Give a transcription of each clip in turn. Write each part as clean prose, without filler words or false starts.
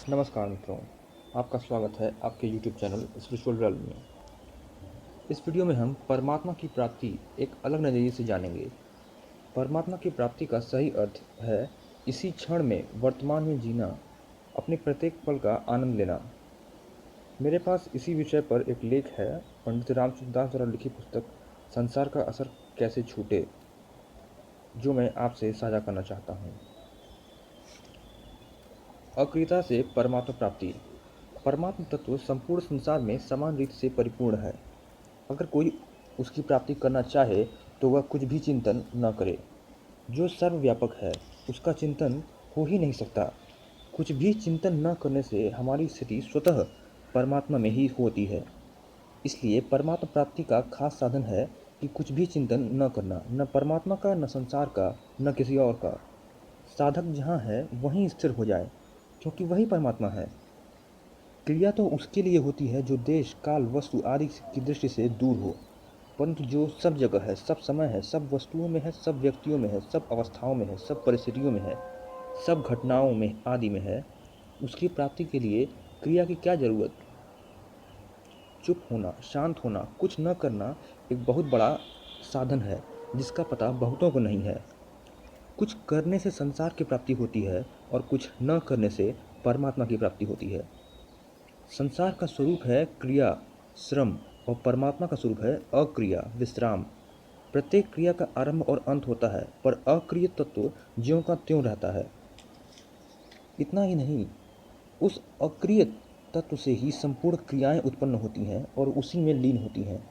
नमस्कार मित्रों, आपका स्वागत है आपके YouTube चैनल स्पिरिचुअल रेल्म में। इस वीडियो में हम परमात्मा की प्राप्ति एक अलग नज़रिए से जानेंगे। परमात्मा की प्राप्ति का सही अर्थ है इसी क्षण में वर्तमान में जीना, अपने प्रत्येक पल का आनंद लेना। मेरे पास इसी विषय पर एक लेख है, पंडित रामचंद्र दास द्वारा लिखी पुस्तक संसार का असर कैसे छूटे, जो मैं आपसे साझा करना चाहता हूँ। अक्रियता से परमात्मा प्राप्ति। परमात्म तत्व संपूर्ण संसार में समान रीति से परिपूर्ण है। अगर कोई उसकी प्राप्ति करना चाहे तो वह कुछ भी चिंतन न करे। जो सर्वव्यापक है उसका चिंतन हो ही नहीं सकता। कुछ भी चिंतन न करने से हमारी स्थिति स्वतः परमात्मा में ही होती है। इसलिए परमात्मा प्राप्ति का खास साधन है कि कुछ भी चिंतन न करना, न परमात्मा का, न संसार का, न किसी और का। साधक जहाँ है वहीं स्थिर हो जाए, क्योंकि वही परमात्मा है। क्रिया तो उसके लिए होती है जो देश, काल, वस्तु आदि की दृष्टि से दूर हो, परंतु जो सब जगह है, सब समय है, सब वस्तुओं में है, सब व्यक्तियों में है, सब अवस्थाओं में है, सब परिस्थितियों में है, सब घटनाओं में आदि में है, उसकी प्राप्ति के लिए क्रिया की क्या जरूरत। चुप होना, शांत होना, कुछ न करना एक बहुत बड़ा साधन है जिसका पता बहुतों को नहीं है। कुछ करने से संसार की प्राप्ति होती है और कुछ न करने से परमात्मा की प्राप्ति होती है। संसार का स्वरूप है क्रिया, श्रम, और परमात्मा का स्वरूप है अक्रिया, विश्राम। प्रत्येक क्रिया का आरंभ और अंत होता है, पर अक्रिय तत्व ज्यों का त्यों रहता है। इतना ही नहीं, उस अक्रिय तत्व से ही संपूर्ण क्रियाएं उत्पन्न होती हैं और उसी में लीन होती हैं।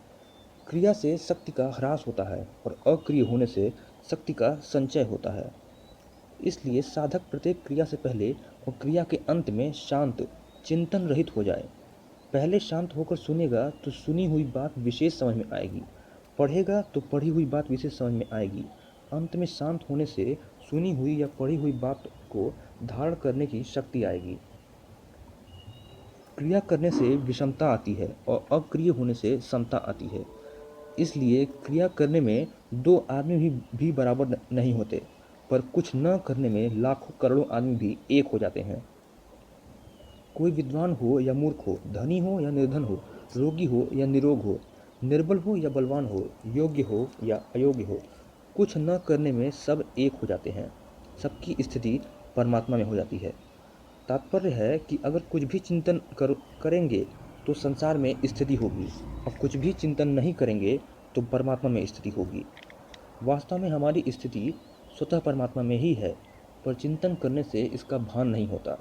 क्रिया से शक्ति का ह्रास होता है और अक्रिय होने से शक्ति का संचय होता है। इसलिए साधक प्रत्येक क्रिया से पहले और क्रिया के अंत में शांत, चिंतन रहित हो जाए। पहले शांत होकर सुनेगा तो सुनी हुई बात विशेष समझ में आएगी, पढ़ेगा तो पढ़ी हुई बात विशेष समझ में आएगी। अंत में शांत होने से सुनी हुई या पढ़ी हुई बात को धारण करने की शक्ति आएगी। क्रिया करने से विषमता आती है और अक्रिय होने से समता आती है। इसलिए क्रिया करने में दो आदमी भी बराबर नहीं होते, पर कुछ न करने में लाखों करोड़ों आदमी भी एक हो जाते हैं। कोई विद्वान हो या मूर्ख हो, धनी हो या निर्धन हो, रोगी हो या निरोग हो, निर्बल हो या बलवान हो, योग्य हो या अयोग्य हो, कुछ न करने में सब एक हो जाते हैं। सबकी स्थिति परमात्मा में हो जाती है। तात्पर्य है कि अगर कुछ भी चिंतन करेंगे तो संसार में स्थिति होगी, और कुछ भी चिंतन नहीं करेंगे तो परमात्मा में स्थिति होगी। वास्तव में हमारी स्थिति स्वतः परमात्मा में ही है, पर चिंतन करने से इसका भान नहीं होता।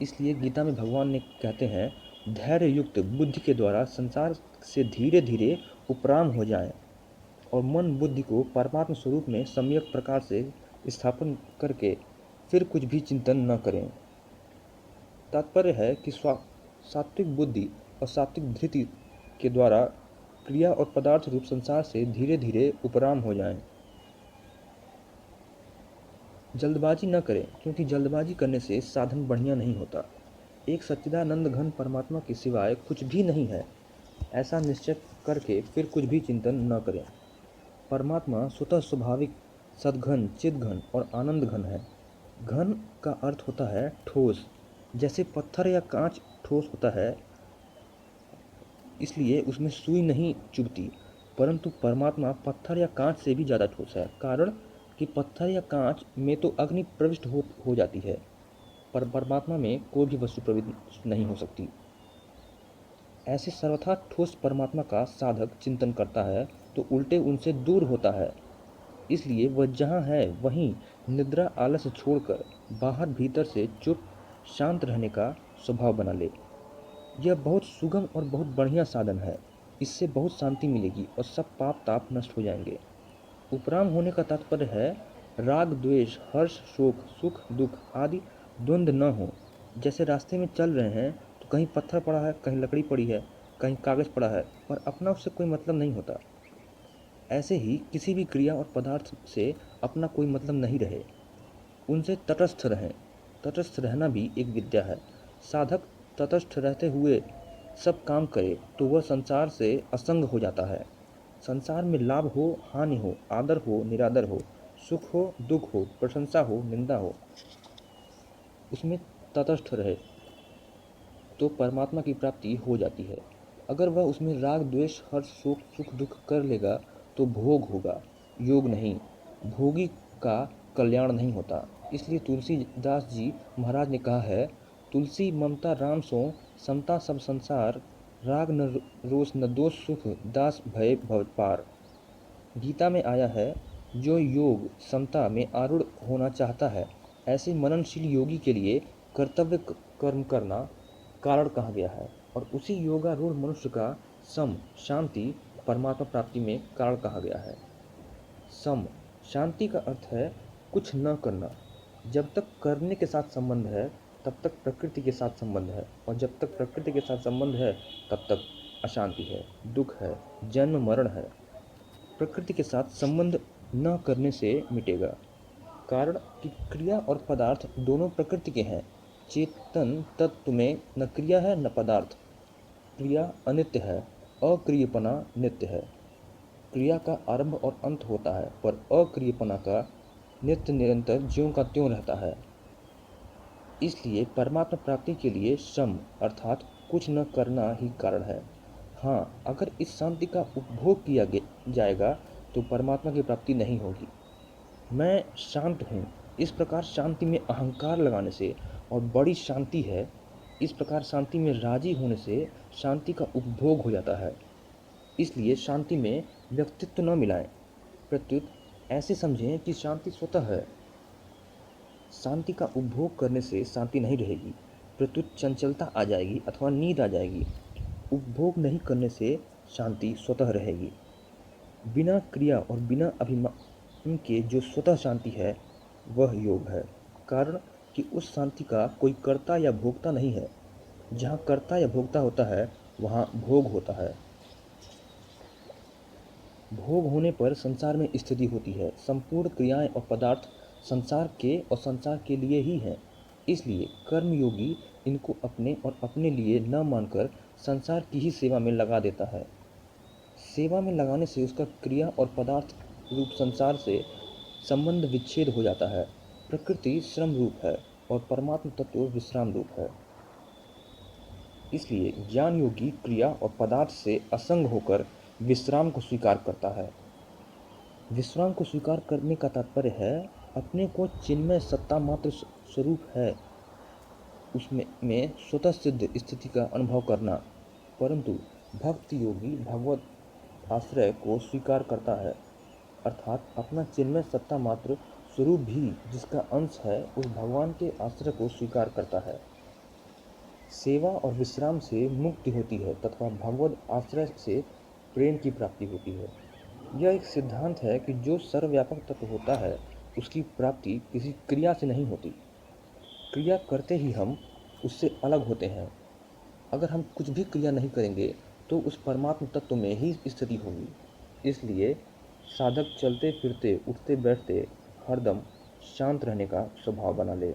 इसलिए गीता में भगवान ने कहते हैं, धैर्य युक्त बुद्धि के द्वारा संसार से धीरे धीरे उपराम हो जाएं और मन बुद्धि को परमात्म स्वरूप में सम्यक प्रकार से स्थापन करके फिर कुछ भी चिंतन न करें। तात्पर्य है कि सात्विक बुद्धि और सात्विक धृति के द्वारा क्रिया और पदार्थ रूप संसार से धीरे धीरे उपराम हो जाएं। जल्दबाजी न करें, क्योंकि जल्दबाजी करने से साधन बढ़िया नहीं होता। एक सच्चिदानंद घन परमात्मा के सिवाय कुछ भी नहीं है, ऐसा निश्चय करके फिर कुछ भी चिंतन न करें। परमात्मा स्वतः स्वाभाविक सद्घन, चिद्घन और आनंद घन है। घन का अर्थ होता है ठोस, जैसे पत्थर या कांच ठोस होता है, इसलिए उसमें सुई नहीं चुभती। परंतु परमात्मा पत्थर या कांच से भी ज़्यादा ठोस है। कारण कि पत्थर या कांच में तो अग्नि प्रविष्ट हो जाती है, पर परमात्मा में कोई भी वस्तु प्रविष्ट नहीं हो सकती। ऐसे सर्वथा ठोस परमात्मा का साधक चिंतन करता है तो उल्टे उनसे दूर होता है। इसलिए वह जहाँ है वहीं निद्रा आलस्य छोड़कर बाहर भीतर से चुप शांत रहने का स्वभाव बना ले। यह बहुत सुगम और बहुत बढ़िया साधन है। इससे बहुत शांति मिलेगी और सब पाप ताप नष्ट हो जाएंगे। उपराम होने का तात्पर्य है राग द्वेष, हर्ष शोक, सुख दुख आदि द्वंद्व न हो। जैसे रास्ते में चल रहे हैं तो कहीं पत्थर पड़ा है, कहीं लकड़ी पड़ी है, कहीं कागज पड़ा है, पर अपना उससे कोई मतलब नहीं होता। ऐसे ही किसी भी क्रिया और पदार्थ से अपना कोई मतलब नहीं रहे, उनसे तटस्थ रहें। तटस्थ रहना भी एक विद्या है। साधक तटस्थ रहते हुए सब काम करे तो वह संसार से असंग हो जाता है। संसार में लाभ हो, हानि हो, आदर हो, निरादर हो, सुख हो, दुख हो, प्रशंसा हो, निंदा हो, उसमें तटस्थ रहे। तो परमात्मा की प्राप्ति हो जाती है। अगर वह उसमें राग द्वेष हर्ष शोक सुख दुख कर लेगा तो भोग होगा, योग नहीं। भोगी का कल्याण नहीं होता। इसलिए तुलसीदास जी महाराज ने कहा है, तुलसी ममता राम सो समता सब संसार, राग न रोष न दोष सुख दास भय भव पार। गीता में आया है, जो योग समता में आरूढ़ होना चाहता है, ऐसे मननशील योगी के लिए कर्तव्य कर्म करना कारण कहा गया है। और उसी योगारूढ़ मनुष्य का सम शांति परमात्मा प्राप्ति में कारण कहा गया है। सम शांति का अर्थ है कुछ न करना। जब तक करने के साथ संबंध है तब तक प्रकृति के साथ संबंध है, और जब तक प्रकृति के साथ संबंध है तब तक अशांति है, दुख है, जन्म मरण है। प्रकृति के साथ संबंध न करने से मिटेगा। कारण कि क्रिया और पदार्थ दोनों प्रकृति के हैं। चेतन तत्व में न क्रिया है न पदार्थ। क्रिया अनित्य है, अक्रियपना नित्य है। क्रिया का आरंभ और अंत होता है, पर अक्रियपना का नित्य निरंतर ज्यों का त्यों रहता है। इसलिए परमात्मा प्राप्ति के लिए श्रम अर्थात कुछ न करना ही कारण है। हाँ, अगर इस शांति का उपभोग किया जाएगा तो परमात्मा की प्राप्ति नहीं होगी। मैं शांत हूँ, इस प्रकार शांति में अहंकार लगाने से और बड़ी शांति है, इस प्रकार शांति में राजी होने से शांति का उपभोग हो जाता है। इसलिए शांति में व्यक्तित्व न मिलाएं, प्रत्युत ऐसे समझें कि शांति स्वतः है। शांति का उपभोग करने से शांति नहीं रहेगी, प्रत्युत चंचलता आ जाएगी अथवा नींद आ जाएगी। उपभोग नहीं करने से शांति स्वतः रहेगी। बिना क्रिया और बिना अभिमान के जो स्वतः शांति है वह योग है। कारण कि उस शांति का कोई कर्ता या भोक्ता नहीं है। जहाँ कर्ता या भोक्ता होता है वहाँ भोग होता है। भोग होने पर संसार में स्थिति होती है। संपूर्ण क्रियाएं और पदार्थ संसार के और संसार के लिए ही हैं। इसलिए कर्मयोगी इनको अपने और अपने लिए न मानकर संसार की ही सेवा में लगा देता है। सेवा में लगाने से उसका क्रिया और पदार्थ रूप संसार से संबंध विच्छेद हो जाता है। प्रकृति श्रम रूप है और परमात्म तत्व विश्राम रूप है। इसलिए ज्ञान योगी क्रिया और पदार्थ से असंग होकर विश्राम को स्वीकार करता है। विश्राम को स्वीकार करने का तात्पर्य है अपने को चिन्मय सत्ता मात्र स्वरूप है उसमें स्वतः सिद्ध स्थिति का अनुभव करना। परंतु भक्ति योगी भगवत आश्रय को स्वीकार करता है, अर्थात अपना चिन्मय सत्ता मात्र स्वरूप भी जिसका अंश है उस भगवान के आश्रय को स्वीकार करता है। सेवा और विश्राम से मुक्ति होती है तथा भगवत आश्रय से प्रेम की प्राप्ति होती है। यह एक सिद्धांत है कि जो सर्वव्यापक तत्व होता है उसकी प्राप्ति किसी क्रिया से नहीं होती। क्रिया करते ही हम उससे अलग होते हैं। अगर हम कुछ भी क्रिया नहीं करेंगे तो उस परमात्म तत्व में ही स्थिति होगी। इसलिए साधक चलते फिरते उठते बैठते हरदम शांत रहने का स्वभाव बना ले।